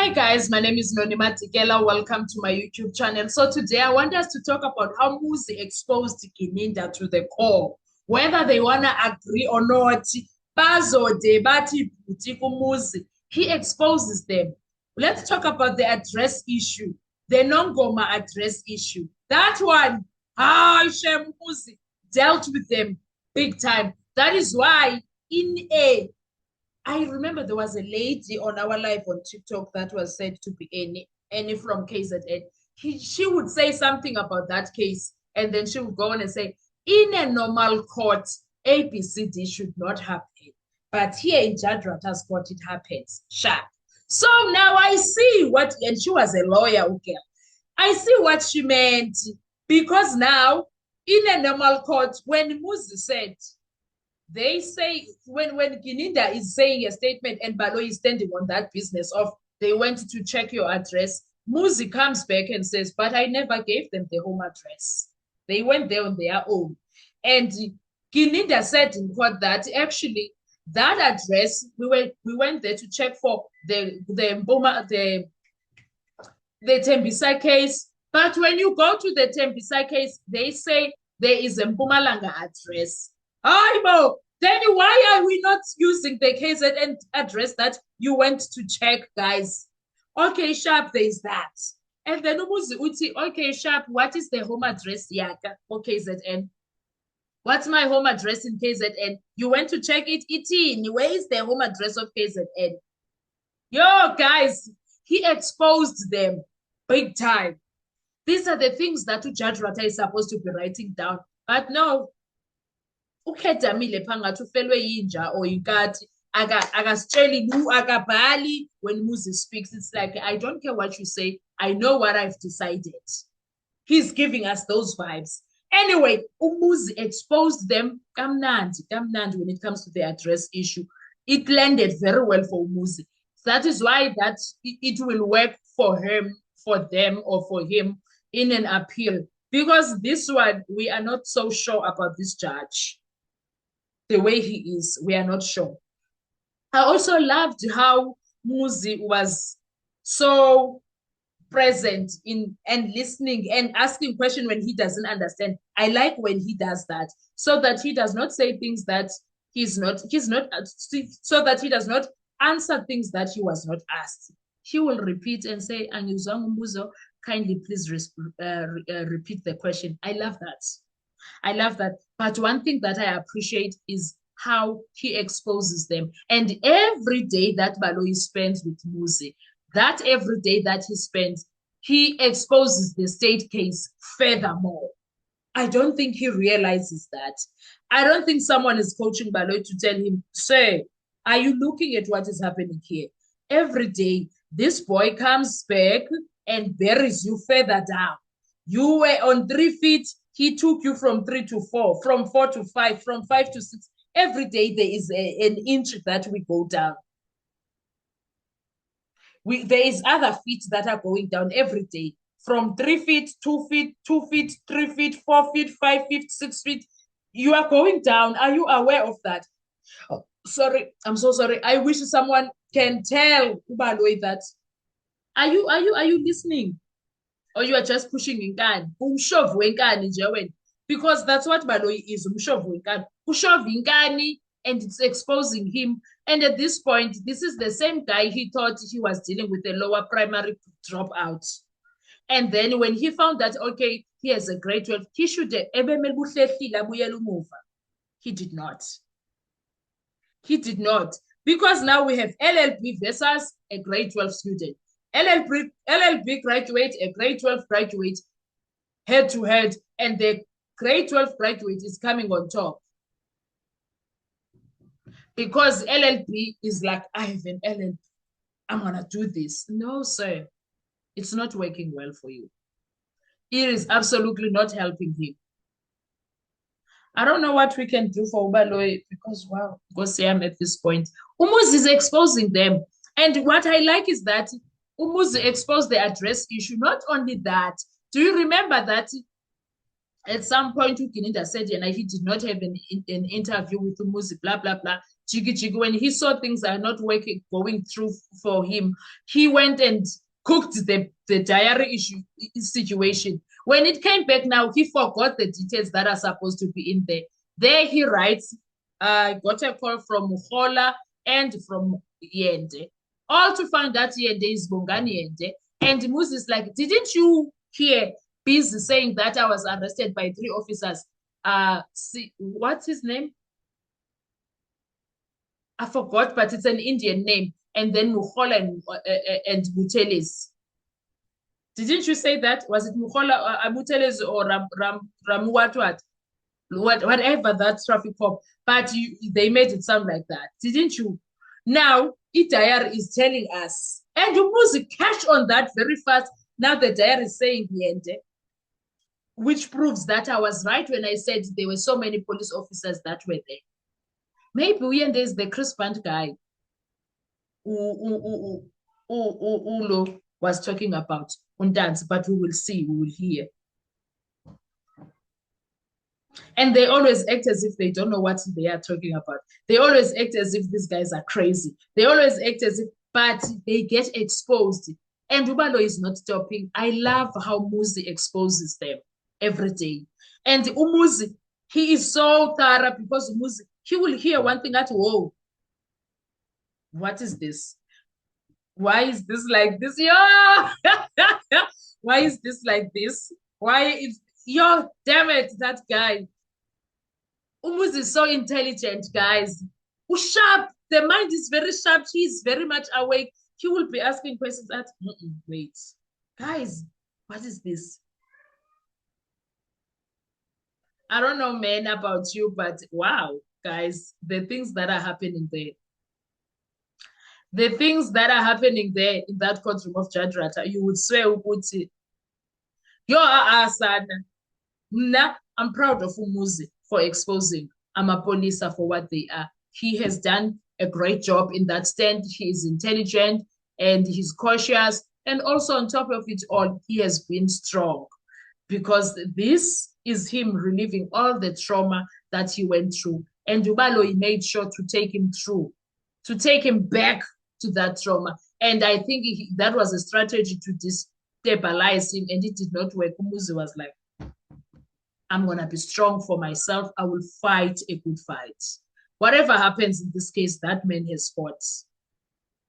Hi guys, my name is Nonima Tikela. Welcome to my YouTube channel. So today I want us to talk about how Muzi exposed Gininda to the core. Whether they want to agree or not, Bazode, Bati, Butiku Muzi, he exposes them. Let's talk about the address issue, the non-Goma address issue. That one, Shem Muzi dealt with them big time. That is why I remember there was a lady on our live on TikTok that was said to be Annie from KZN. She would say something about that case, and then she would go on and say, in a normal court, ABCD should not happen. But here in Jadrata's court, it happens. Sharp. So now I see what, and she was a lawyer, okay. I see what she meant, because now, in a normal court, when Muzi said, they say when Gininda is saying a statement and Baloyi is standing on that business of they went to check your address, Muzi comes back and says, but I never gave them the home address. They went there on their own. And Gininda said in court that actually that address, we went there to check for the Tembisa case. But when you go to the Tembisa case, they say there is a Mpumalanga address. Then why are we not using the KZN address that you went to check, guys? Okay, Sharp, there is that. And then Umuzi Uti, okay, Sharp, what is the home address yaka for KZN? What's my home address in KZN? You went to check it, where is the home address of KZN? Yo, guys, he exposed them big time. These are the things that Jadrata is supposed to be writing down. But no, ukhedamile phanga ufelwe yinja or inkati akasitsheli akabhali when Muzi speaks. It's like, I don't care what you say, I know what I've decided. He's giving us those vibes. Anyway, Muzi exposed them kamnandi when it comes to the address issue. It landed very well for Muzi. That is why that it will work for him, for them, or for him in an appeal. Because this one, we are not so sure about this judge. The way he is, we are not sure. I also loved how Muzi was so present in and listening and asking questions when he doesn't understand. I like when he does that, so that he does not say things that he's not, so that he does not answer things that he was not asked. He will repeat and say, Angizwanga umbuzo, kindly please repeat the question. I love that. I love that. But one thing that I appreciate is how he exposes them. And every day that Baloyi spends with Muzi, that every day that he spends, he exposes the state case furthermore. I don't think he realizes that. I don't think someone is coaching Baloyi to tell him, sir, are you looking at what is happening here? Every day, this boy comes back and buries you further down. You were on 3 feet, he took you from 3 to 4, from 4 to 5, from 5 to 6. Every day there is an inch that we go down. There is other feet that are going down every day. From 3 feet, 2 feet, 2 feet, 3 feet, 4 feet, 5 feet, 6 feet. You are going down. Are you aware of that? Oh, sorry, I'm so sorry. I wish someone can tell Ubaloyi that. Are you listening? Or you are just pushing inkani? Umshovu wenkani nje wena. Because that's what Baloyi is, umshovu wenkani. Ushova inkani, and it's exposing him. And at this point, this is the same guy he thought he was dealing with a lower primary dropout. And then when he found that, okay, he has a grade 12, he should have. He did not. He did not. Because now we have LLB versus a grade 12 student. LLB graduate, a grade 12 graduate, head to head, and the grade 12 graduate is coming on top. Because LLB is like, I have an LLB, I'm gonna do this. No, sir, it's not working well for you. It is absolutely not helping him. I don't know what we can do for Ubaloyi, because wow, go say I'm at this point. Umuzi is exposing them. And what I like is that Umuzi exposed the address issue. Not only that, do you remember that at some point Gininda said, and he did not have an interview with Umuzi, blah, blah, blah. Jiggy Jiggy, when he saw things are not working, going through for him, he went and cooked the diary issue situation. When it came back now, he forgot the details that are supposed to be in there. There he writes, I got a call from Muhola and from Yende. All to find that Yende is Bongani Yende. And Moses like, didn't you hear Busy saying that I was arrested by 3 officers? What's his name? I forgot, but it's an Indian name. And then Muhola and Muteles. Didn't you say that? Was it Muhola, Muteles, or Ramu whatever that traffic cop? But they made it sound like that, didn't you? Now, Itayar is telling us, and you must catch on that very fast. Now the diary is saying the end, which proves that I was right when I said there were so many police officers that were there. Maybe Uyende is the Chris Band guy who Ulo was talking about on dance, but we will see, we will hear. And they always act as if they don't know what they are talking about. They always act as if these guys are crazy. They always act as if, but they get exposed. And Ubalo is not stopping. I love how Muzi exposes them every day. And Umuzi, he is so thorough because Muzi, he will hear one thing at, whoa, what is this? Why is this like this? Yeah. Why is this like this? Why is, yo, damn it, that guy. Umuzi is so intelligent, guys. Sharp. The mind is very sharp. He is very much awake. He will be asking questions at, wait, guys, what is this? I don't know, man, about you, but wow, guys, the things that are happening there. The things that are happening there in that courtroom of Judge Rata, you would swear, yo, son. I'm proud of Umuzi for exposing Amapolisa for what they are. He has done a great job in that stand. He is intelligent and he's cautious. And also on top of it all, he has been strong because this is him relieving all the trauma that he went through. And Ubalo, he made sure to take him through, to take him back to that trauma. And I think that was a strategy to destabilize him, and it did not work. Umuzi was like, I'm going to be strong for myself. I will fight a good fight. Whatever happens in this case, that man has fought.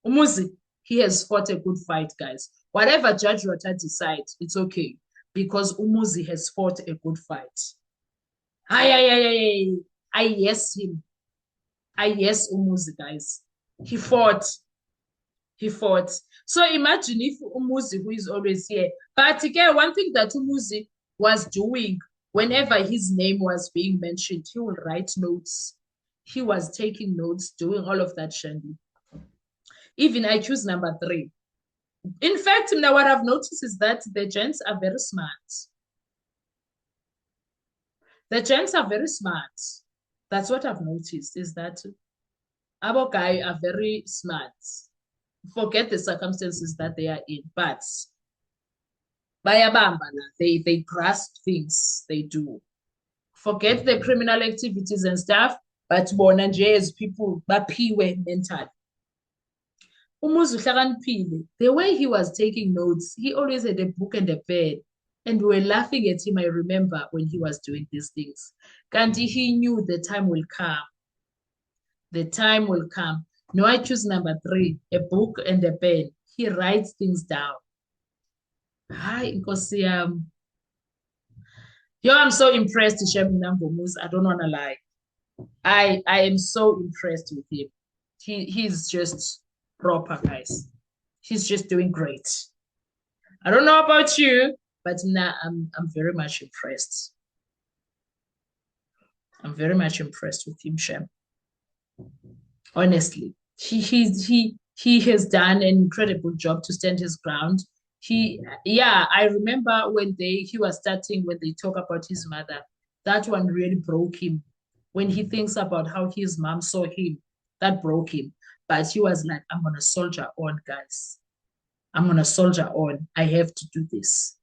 Umuzi, he has fought a good fight, guys. Whatever Judge Rota decides, it's okay. Because Umuzi has fought a good fight. I yes him. I yes Umuzi, guys. He fought. He fought. So imagine if Umuzi, who is always here. But again, one thing that Umuzi was doing, whenever his name was being mentioned, he would write notes. He was taking notes, doing all of that, Shandy. Even I choose number 3. In fact, now what I've noticed is that the gents are very smart. The gents are very smart. That's what I've noticed, is that our guys are very smart. Forget the circumstances that they are in, but they grasp things, they do. Forget the criminal activities and stuff, but bona nje as people baphiwe mentally. Umuzi uhlakaniphile, the way he was taking notes, he always had a book and a pen, and we were laughing at him, I remember, when he was doing these things. Kanti he knew the time will come. The time will come. No, I choose number 3, a book and a pen. He writes things down. Hi, Nkosi. Yo, I'm so impressed, Shem Nambomus. I don't want to lie. I am so impressed with him. He's just proper, guys. He's just doing great. I don't know about you, but now I'm very much impressed. I'm very much impressed with him, Shem. Honestly, he has done an incredible job to stand his ground. I remember when he was starting, when they talk about his mother, that one really broke him. When he thinks about how his mom saw him, that broke him. But he was like, I'm gonna soldier on, guys. I'm gonna soldier on. I have to do this.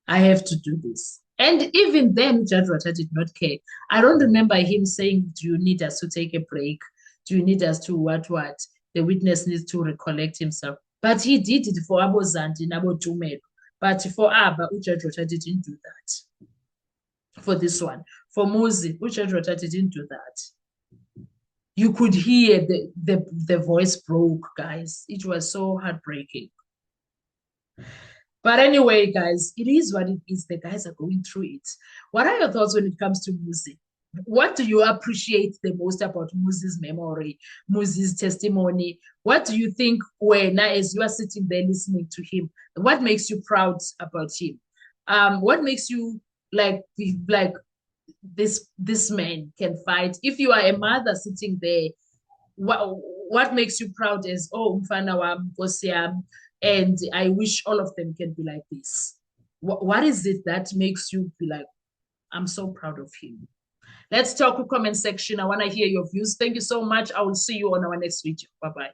I have to do this. And even then, Judge Rota did not care. I don't remember him saying, do you need us to take a break? Do you need us to what? The witness needs to recollect himself. But he did it for Abo Zandi and Abo Tumelo. But for Abba, Judge Rota didn't do that. For this one. For Muzi, Judge Rota didn't do that. You could hear the voice broke, guys. It was so heartbreaking. But anyway, guys, it is what it is. The guys are going through it. What are your thoughts when it comes to Muzi? What do you appreciate the most about Muzi's memory, Muzi's testimony? What do you think when, as you are sitting there listening to him, what makes you proud about him? What makes you like this man can fight? If you are a mother sitting there, what makes you proud as, oh, mfana wam, Nkosi yam, and I wish all of them can be like this? What is it that makes you be like, I'm so proud of him? Let's talk in the comment section. I want to hear your views. Thank you so much. I will see you on our next video. Bye-bye.